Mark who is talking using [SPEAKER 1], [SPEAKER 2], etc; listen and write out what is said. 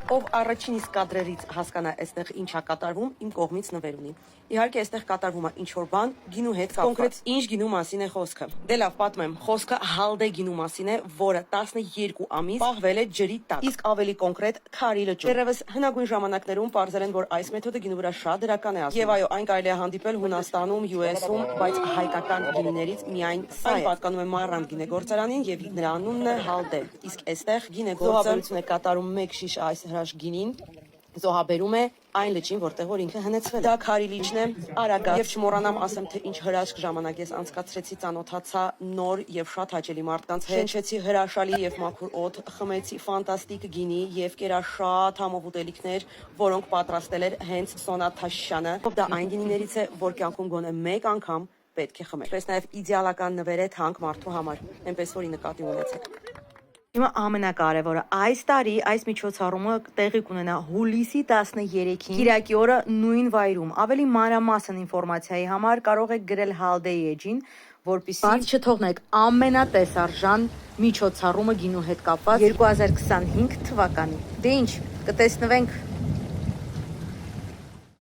[SPEAKER 1] Ով առաջին իսկ կադրերից հասկանա այստեղ ինչա կատարվում, իմ կողմից նվեր ունի։ Իհարկե այստեղ կատարվում է ինչ որ բան գինու հետ կապված։ Կոնկրետ ինչ գինու մասին է խոսքը։ Դե լավ, պատմեմ։ Խոսքը հալդե գինու մասին է, որը 12 ամիս պահվել է ջրի տակ։ Իսկ ավելի կոնկրետ քարի լճում։ Դեռևս հնագույն ժամանակներում պարզել են, որ այս մեթոդը գինու վրա շատ դրական է ազդում։ Եվ այո, այն կարելի է հանդիպել Հունաստանում, US-ում, բայց հայկական գինիներից միայն սա է։ Պատկանում է Մարրանդ գինեգործարանին եւ նրա անունն է հալդե։ Իսկ այստեղ գինեգործարություն է կատարում մեկ շիշ այս գինին զոհաբերում է այն լճին, որտեղ որ ինքը հնեցվել է։ Դա քարի լիճն է, Արագած։ Եվ չմոռանամ ասեմ, թե ինչ հրաշք ժամանակ ես անցկացրեցի, ծանոթացա նոր եւ շատ հաճելի մարդկանց հետ, շնչեցի հրաշալի եւ մաքուր օդ, խմեցի ֆանտաստիկ գինի եւ կերա շատ համով ուտելիքներ, որոնք պատրաստել էր հենց Սոնա Թաշյանը։ Դա այն գինիներից է, որ կյանքում գոնե մեկ անգամ պետք է խմել։ Պես նաեւ իդեալական նվեր է թանկ մարդու համար, այնպես որ նկատի ունեցեք։ Հիմա ամենակարևորը այս տարի այս միջոցառումը տեղի կունենա հուլիսի 13-ին Կիրակի օրը նույն վայրում։ Ավելի մանրամասն ինֆորմացիայի համար կարող եք գրել Հալդեի էջին, որպեսզի բաց չթողնեք ամենատեսարժան միջոցառումը գինու հետ կապված 2025 թվականին։ Դե ինչ, կտեսնվենք